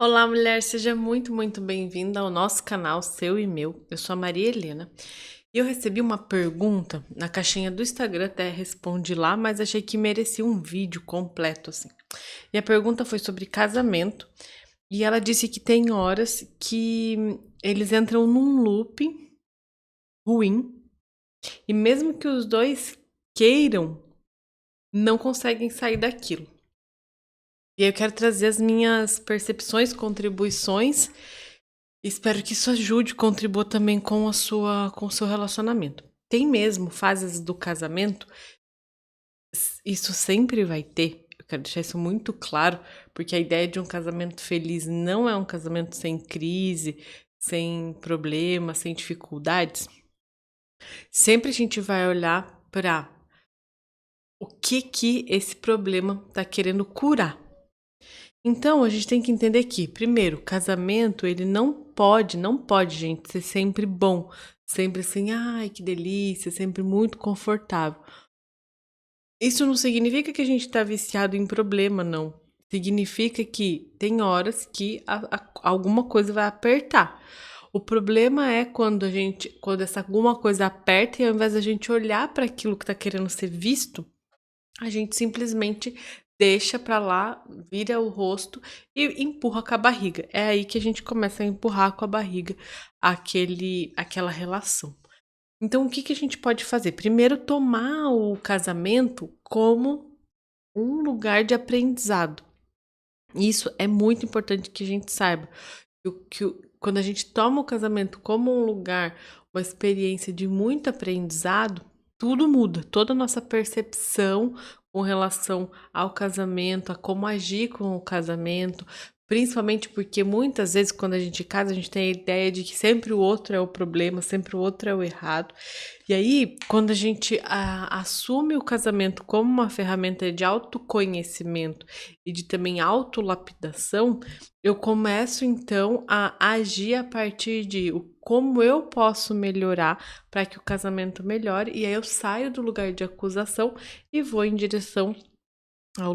Olá, mulher, seja muito bem-vinda ao nosso canal, seu e meu. Eu sou a Maria Helena e eu recebi uma pergunta na caixinha do Instagram, até respondi lá, mas achei que merecia um vídeo completo assim. E a pergunta foi sobre casamento e ela disse que tem horas que eles entram num loop ruim e mesmo que os dois queiram, não conseguem sair daquilo. E aí eu quero trazer as minhas percepções, contribuições. Espero que isso ajude, contribua também com o seu relacionamento. Tem mesmo fases do casamento, isso sempre vai ter. Eu quero deixar isso muito claro, porque a ideia de um casamento feliz não é um casamento sem crise, sem problemas, sem dificuldades. Sempre a gente vai olhar para o que esse problema está querendo curar. Então, a gente tem que entender que, primeiro, casamento, ele não pode, gente, ser sempre bom. Sempre assim, ai, que delícia, sempre muito confortável. Isso não significa que a gente tá viciado em problema, não. Significa que tem horas que alguma coisa vai apertar. O problema é quando essa alguma coisa aperta e ao invés da gente olhar para aquilo que tá querendo ser visto, a gente simplesmente deixa pra lá, vira o rosto e empurra com a barriga. É aí que a gente começa a empurrar com a barriga aquela relação. Então, o que a gente pode fazer? Primeiro, tomar o casamento como um lugar de aprendizado. Isso é muito importante que a gente saiba. Quando a gente toma o casamento como um lugar, uma experiência de muito aprendizado, tudo muda. Toda a nossa percepção com relação ao casamento, a como agir com o casamento, principalmente porque muitas vezes quando a gente casa, a gente tem a ideia de que sempre o outro é o problema, sempre o outro é o errado. E aí, quando a gente assume o casamento como uma ferramenta de autoconhecimento e de também autolapidação, eu começo então a agir a partir de como eu posso melhorar para que o casamento melhore, e aí eu saio do lugar de acusação e vou em direção a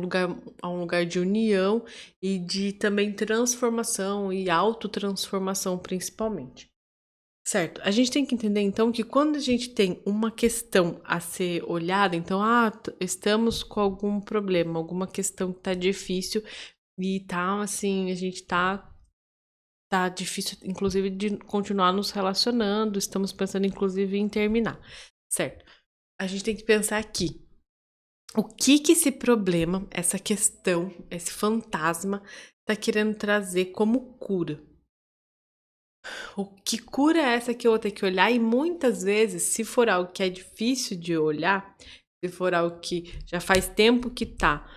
um lugar de união e de também transformação e autotransformação principalmente. Certo, a gente tem que entender então que quando a gente tem uma questão a ser olhada, então, estamos com algum problema, alguma questão que tá difícil e tá assim, a gente tá difícil, inclusive, de continuar nos relacionando, estamos pensando, inclusive, em terminar, certo? A gente tem que pensar aqui, o que esse problema, essa questão, esse fantasma tá querendo trazer como cura? O que cura é essa que eu vou ter que olhar, e muitas vezes, se for algo que é difícil de olhar, se for algo que já faz tempo que tá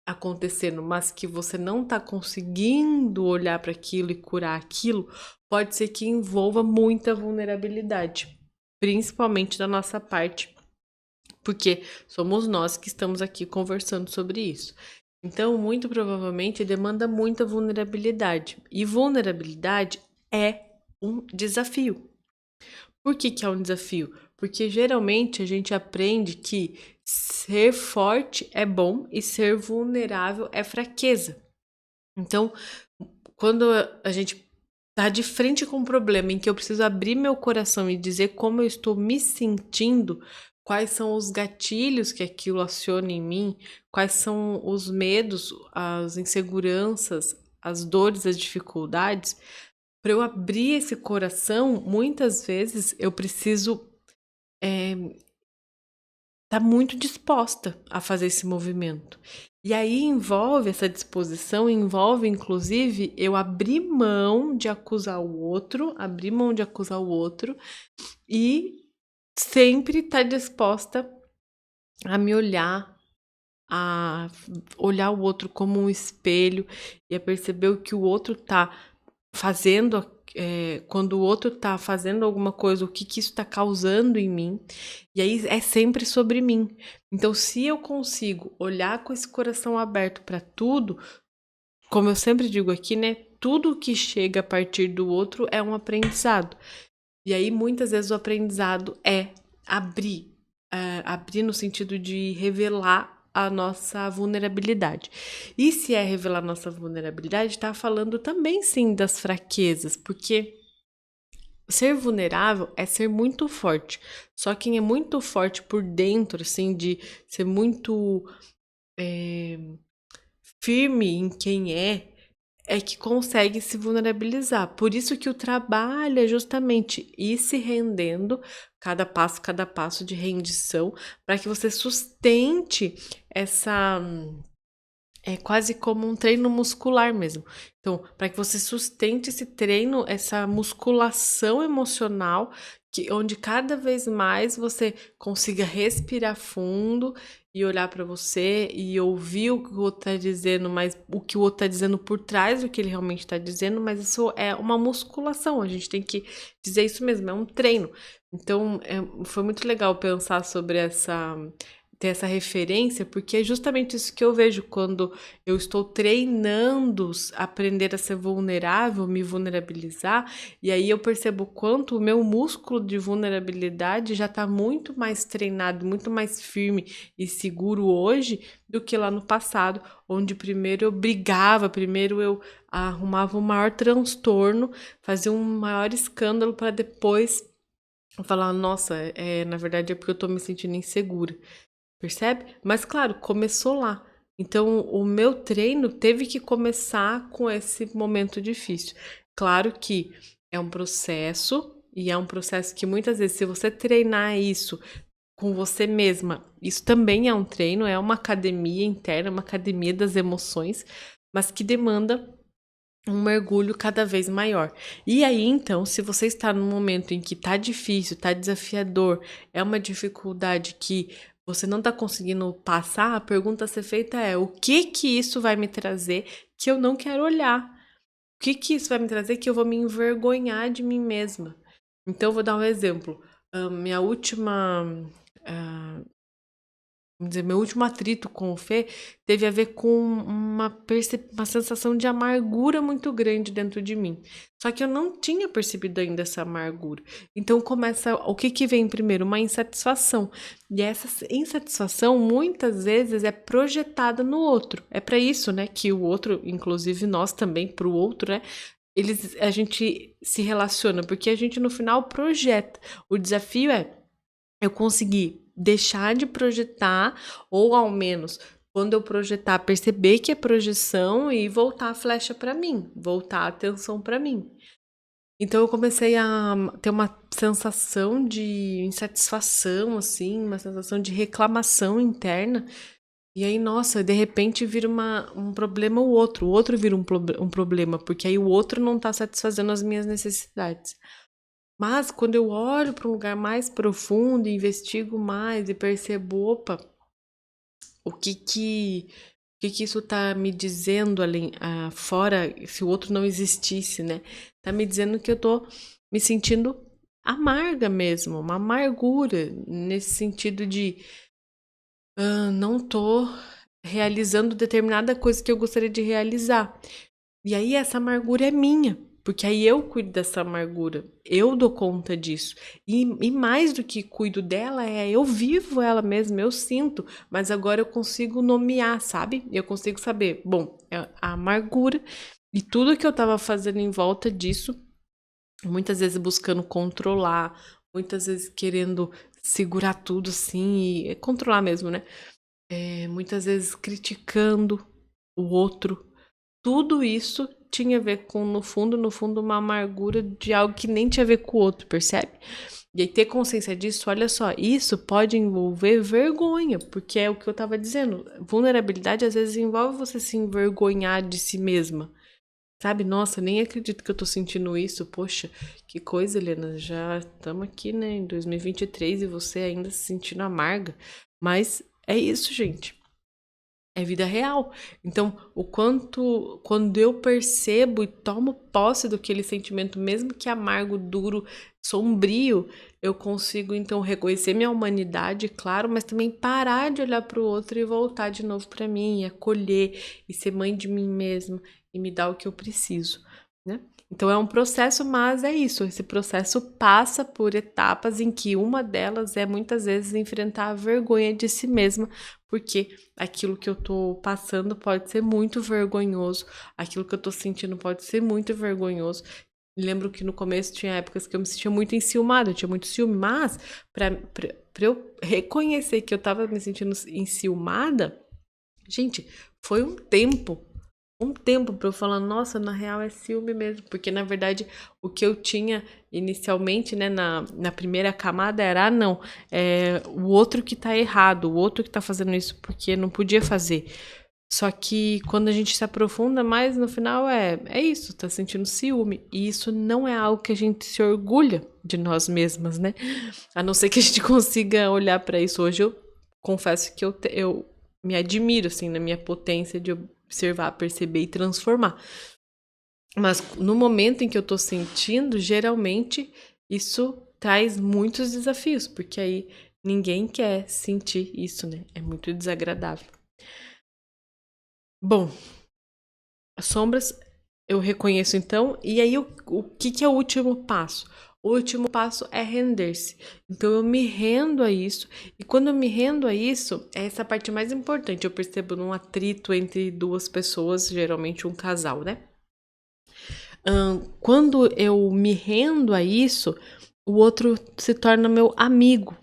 acontecendo, mas que você não tá conseguindo olhar para aquilo e curar aquilo, pode ser que envolva muita vulnerabilidade, principalmente da nossa parte, porque somos nós que estamos aqui conversando sobre isso. Então, muito provavelmente demanda muita vulnerabilidade. E vulnerabilidade é um desafio. Por que é um desafio? Porque geralmente a gente aprende que ser forte é bom e ser vulnerável é fraqueza. Então, quando a gente tá de frente com um problema em que eu preciso abrir meu coração e dizer como eu estou me sentindo, quais são os gatilhos que aquilo aciona em mim, quais são os medos, as inseguranças, as dores, as dificuldades, para eu abrir esse coração, muitas vezes eu preciso estar muito disposta a fazer esse movimento. E aí envolve essa disposição, envolve inclusive eu abrir mão de acusar o outro, abrir mão de acusar o outro e sempre estar disposta a me olhar, a olhar o outro como um espelho e a perceber o que o outro tá fazendo, quando o outro tá fazendo alguma coisa, o que isso tá causando em mim. E aí é sempre sobre mim. Então, se eu consigo olhar com esse coração aberto para tudo, como eu sempre digo aqui, né? Tudo que chega a partir do outro é um aprendizado. E aí, muitas vezes, o aprendizado é abrir, abrir no sentido de revelar a nossa vulnerabilidade. E se é revelar a nossa vulnerabilidade, tá falando também sim das fraquezas, porque ser vulnerável é ser muito forte. Só quem é muito forte por dentro, assim, de ser muito firme em quem é que consegue se vulnerabilizar. Por isso que o trabalho é justamente ir se rendendo, cada passo de rendição, para que você sustente essa. É quase como um treino muscular mesmo. Então, para que você sustente esse treino, essa musculação emocional, onde cada vez mais você consiga respirar fundo e olhar para você e ouvir o que o outro está dizendo, mas o que o outro está dizendo por trás do que ele realmente está dizendo, mas isso é uma musculação, a gente tem que dizer isso mesmo, é um treino. Então, foi muito legal pensar sobre ter essa referência, porque é justamente isso que eu vejo quando eu estou treinando aprender a ser vulnerável, me vulnerabilizar, e aí eu percebo quanto o meu músculo de vulnerabilidade já está muito mais treinado, muito mais firme e seguro hoje do que lá no passado, onde primeiro eu brigava, primeiro eu arrumava um maior transtorno, fazia um maior escândalo para depois falar, nossa, na verdade é porque eu tô me sentindo insegura. Percebe? Mas claro, começou lá. Então, o meu treino teve que começar com esse momento difícil. Claro que é um processo, e é um processo que muitas vezes, se você treinar isso com você mesma, isso também é um treino, é uma academia interna, uma academia das emoções, mas que demanda um mergulho cada vez maior. E aí, então, se você está num momento em que tá difícil, tá desafiador, é uma dificuldade que você não tá conseguindo passar, a pergunta a ser feita é: o que que isso vai me trazer que eu não quero olhar? O que que isso vai me trazer que eu vou me envergonhar de mim mesma? Então, eu vou dar um exemplo. Minha última Vamos dizer, meu último atrito com o Fê teve a ver com uma sensação de amargura muito grande dentro de mim. Só que eu não tinha percebido ainda essa amargura. Então começa, o que que vem primeiro? Uma insatisfação. E essa insatisfação muitas vezes é projetada no outro. É para isso, né, que o outro, inclusive nós também para o outro, né, a gente se relaciona, porque a gente no final projeta. O desafio é eu conseguir deixar de projetar, ou ao menos, quando eu projetar, perceber que é projeção e voltar a flecha para mim, voltar a atenção para mim. Então eu comecei a ter uma sensação de insatisfação, assim, uma sensação de reclamação interna. E aí, nossa, de repente vira um problema o outro vira um problema, porque aí o outro não tá satisfazendo as minhas necessidades. Mas quando eu olho para um lugar mais profundo e investigo mais e percebo, opa, o que que isso tá me dizendo além, fora, se o outro não existisse, né? Tá me dizendo que eu tô me sentindo amarga mesmo, uma amargura nesse sentido de não tô realizando determinada coisa que eu gostaria de realizar. E aí essa amargura é minha, porque aí eu cuido dessa amargura, eu dou conta disso. E mais do que cuido dela, eu vivo ela mesma, eu sinto, mas agora eu consigo nomear, sabe? Eu consigo saber, bom, é a amargura e tudo que eu tava fazendo em volta disso, muitas vezes buscando controlar, muitas vezes querendo segurar tudo assim, e controlar mesmo, né? Muitas vezes criticando o outro. Tudo isso tinha a ver com, no fundo, uma amargura de algo que nem tinha a ver com o outro, percebe? E aí ter consciência disso, olha só, isso pode envolver vergonha, porque é o que eu tava dizendo. Vulnerabilidade às vezes envolve você se envergonhar de si mesma. Sabe? Nossa, nem acredito que eu tô sentindo isso. Poxa, que coisa, Helena. Já estamos aqui, né, em 2023 e você ainda se sentindo amarga. Mas é isso, gente. É vida real. Então, quando eu percebo e tomo posse daquele sentimento, mesmo que amargo, duro, sombrio, eu consigo então reconhecer minha humanidade, claro, mas também parar de olhar para o outro e voltar de novo para mim, e acolher e ser mãe de mim mesma e me dar o que eu preciso. né? Então é um processo, mas é isso. Esse processo passa por etapas em que uma delas é muitas vezes enfrentar a vergonha de si mesma, porque aquilo que eu tô passando pode ser muito vergonhoso, aquilo que eu tô sentindo pode ser muito vergonhoso. Lembro que no começo tinha épocas que eu me sentia muito enciumada, eu tinha muito ciúme, mas pra eu reconhecer que eu tava me sentindo enciumada, gente, foi um tempo pra eu falar, nossa, na real é ciúme mesmo, porque na verdade o que eu tinha inicialmente, né, na primeira camada era, ah, não, é o outro que tá errado, o outro que tá fazendo isso porque não podia fazer. Só que quando a gente se aprofunda mais, no final é isso, tá sentindo ciúme. E isso não é algo que a gente se orgulha de nós mesmas, né? A não ser que a gente consiga olhar pra isso. Hoje eu confesso que eu me admiro, assim, na minha potência de observar, perceber e transformar. Mas no momento em que eu tô sentindo, geralmente isso traz muitos desafios, porque aí ninguém quer sentir isso, né? É muito desagradável. Bom, as sombras eu reconheço então, e aí o que, que é o último passo? O último passo é render-se. Então eu me rendo a isso, e quando eu me rendo a isso, é essa parte mais importante. Eu percebo num atrito entre duas pessoas, geralmente um casal, né? Quando eu me rendo a isso, o outro se torna meu amigo,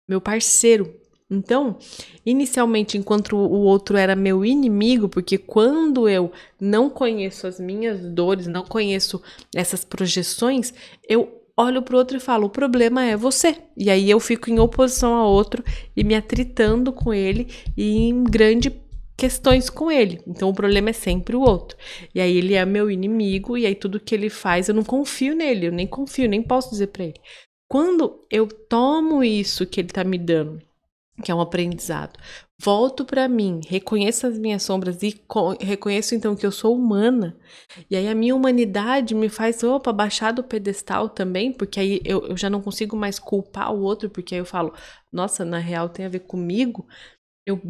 meu parceiro. Então, inicialmente, enquanto o outro era meu inimigo, porque quando eu não conheço as minhas dores, não conheço essas projeções, eu olho pro outro e falo: o problema é você. E aí eu fico em oposição ao outro e me atritando com ele e em grande questões com ele. Então o problema é sempre o outro. E aí ele é meu inimigo e aí tudo que ele faz eu não confio nele, eu nem confio, nem posso dizer pra ele. Quando eu tomo isso que ele tá me dando, que é um aprendizado, volto pra mim, reconheço as minhas sombras e reconheço então que eu sou humana, e aí a minha humanidade me faz, opa, baixar do pedestal também, porque aí eu já não consigo mais culpar o outro, porque aí eu falo, nossa, na real tem a ver comigo. Eu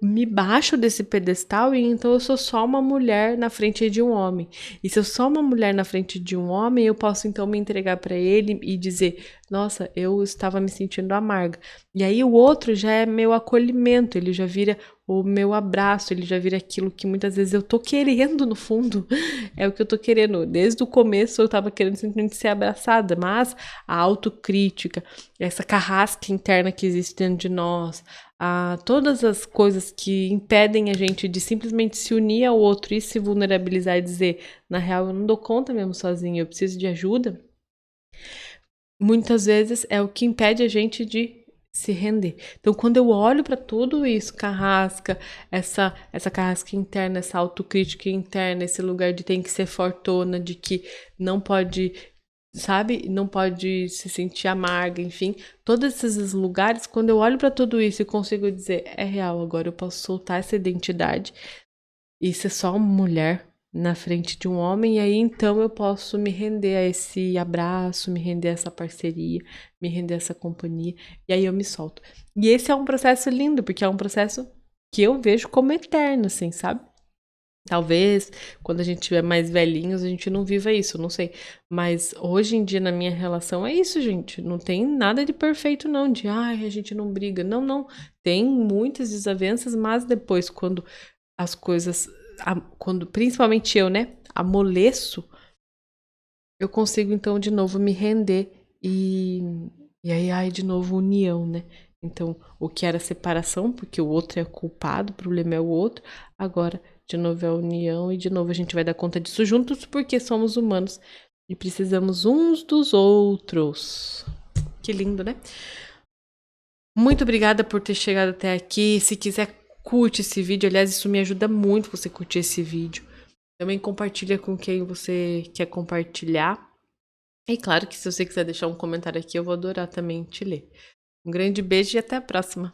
me baixo desse pedestal e então eu sou só uma mulher na frente de um homem. E se eu sou uma mulher na frente de um homem, eu posso então me entregar para ele e dizer: nossa, eu estava me sentindo amarga. E aí o outro já é meu acolhimento, ele já vira o meu abraço, ele já vira aquilo que muitas vezes eu tô querendo no fundo. É o que eu tô querendo. Desde o começo eu tava querendo simplesmente ser abraçada, mas a autocrítica, essa carrasca interna que existe dentro de nós, a todas as coisas que impedem a gente de simplesmente se unir ao outro e se vulnerabilizar e dizer, na real, eu não dou conta mesmo sozinho, eu preciso de ajuda, muitas vezes é o que impede a gente de se render. Então, quando eu olho para tudo isso, carrasca, essa carrasca interna, essa autocrítica interna, esse lugar de tem que ser fortona, de que não pode, sabe, não pode se sentir amarga, enfim, todos esses lugares, quando eu olho para tudo isso e consigo dizer, é real, agora eu posso soltar essa identidade e ser só uma mulher na frente de um homem, e aí então eu posso me render a esse abraço, me render a essa parceria, me render a essa companhia, e aí eu me solto. E esse é um processo lindo, porque é um processo que eu vejo como eterno, assim, sabe? Talvez quando a gente tiver mais velhinhos a gente não viva isso, não sei. Mas hoje em dia na minha relação é isso, gente. Não tem nada de perfeito, não. De ai, a gente não briga. Não, não. Tem muitas desavenças, mas depois, quando as coisas. Quando principalmente eu, né, amoleço, eu consigo então de novo me render e. E aí, ai, de novo, união, né? Então, o que era separação, porque o outro é culpado, o problema é o outro, agora de novo é a união e de novo a gente vai dar conta disso juntos porque somos humanos e precisamos uns dos outros. Que lindo, né? Muito obrigada por ter chegado até aqui. Se quiser, curte esse vídeo. Aliás, isso me ajuda muito você curtir esse vídeo. Também compartilha com quem você quer compartilhar. E claro que se você quiser deixar um comentário aqui, eu vou adorar também te ler. Um grande beijo e até a próxima.